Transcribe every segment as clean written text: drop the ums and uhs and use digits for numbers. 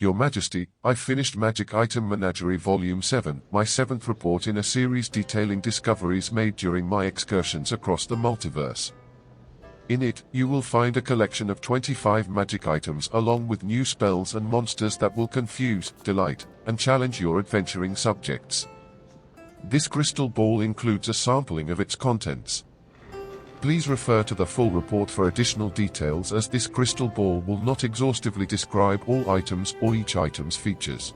Your Majesty, I finished Magic Item Menagerie Volume 7, my 7th report in a series detailing discoveries made during my excursions across the multiverse. In it, you will find a collection of 25 magic items along with new spells and monsters that will confuse, delight, and challenge your adventuring subjects. This crystal ball includes a sampling of its contents. Please refer to the full report for additional details, as this crystal ball will not exhaustively describe all items or each item's features.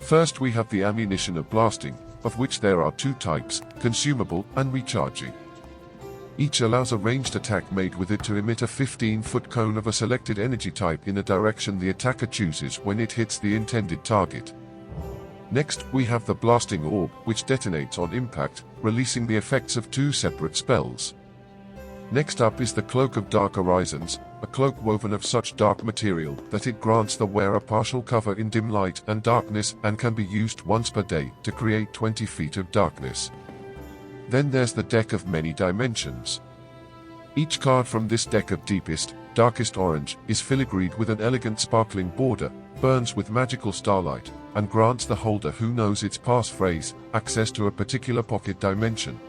First, we have the ammunition of blasting, of which there are two types, consumable and recharging. Each allows a ranged attack made with it to emit a 15-foot cone of a selected energy type in a direction the attacker chooses when it hits the intended target. Next, we have the blasting orb, which detonates on impact, releasing the effects of two separate spells. Next up is the Cloak of Dark Horizons, a cloak woven of such dark material that it grants the wearer partial cover in dim light and darkness and can be used once per day to create 20 feet of darkness. Then there's the Deck of Many Dimensions. Each card from this deck of deepest, darkest orange is filigreed with an elegant sparkling border, burns with magical starlight, and grants the holder who knows its passphrase access to a particular pocket dimension.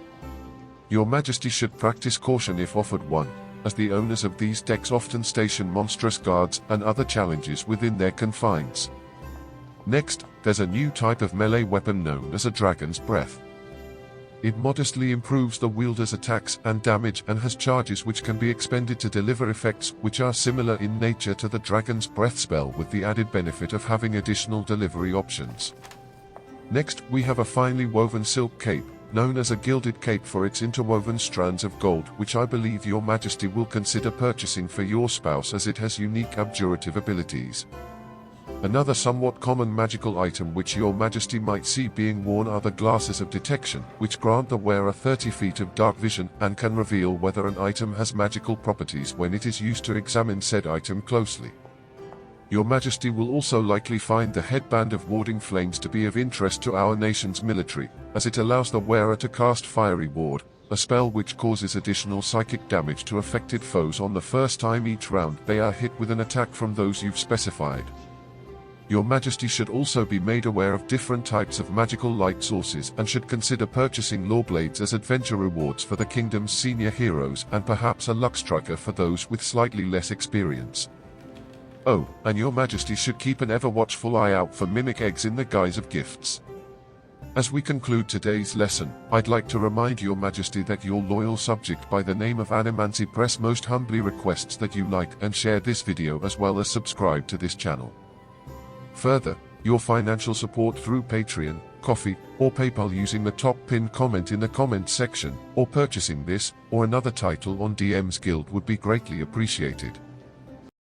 Your Majesty should practice caution if offered one, as the owners of these decks often station monstrous guards and other challenges within their confines. Next, there's a new type of melee weapon known as a Dragon's Breath. It modestly improves the wielder's attacks and damage and has charges which can be expended to deliver effects which are similar in nature to the Dragon's Breath spell, with the added benefit of having additional delivery options. Next, we have a finely woven silk cape, known as a gilded cape for its interwoven strands of gold, which I believe Your Majesty will consider purchasing for your spouse, as it has unique abjurative abilities. Another somewhat common magical item which Your Majesty might see being worn are the Glasses of Detection, which grant the wearer 30 feet of dark vision and can reveal whether an item has magical properties when it is used to examine said item closely. Your Majesty will also likely find the Headband of Warding Flames to be of interest to our nation's military, as it allows the wearer to cast Fiery Ward, a spell which causes additional psychic damage to affected foes on the first time each round they are hit with an attack from those you've specified. Your Majesty should also be made aware of different types of magical light sources and should consider purchasing Lawblades as adventure rewards for the kingdom's senior heroes, and perhaps a Luck Striker for those with slightly less experience. Oh, and Your Majesty should keep an ever-watchful eye out for mimic eggs in the guise of gifts. As we conclude today's lesson, I'd like to remind Your Majesty that your loyal subject by the name of Animancy Press most humbly requests that you like and share this video, as well as subscribe to this channel. Further, your financial support through Patreon, Ko-fi, or PayPal using the top pinned comment in the comments section, or purchasing this or another title on DMSGuild would be greatly appreciated.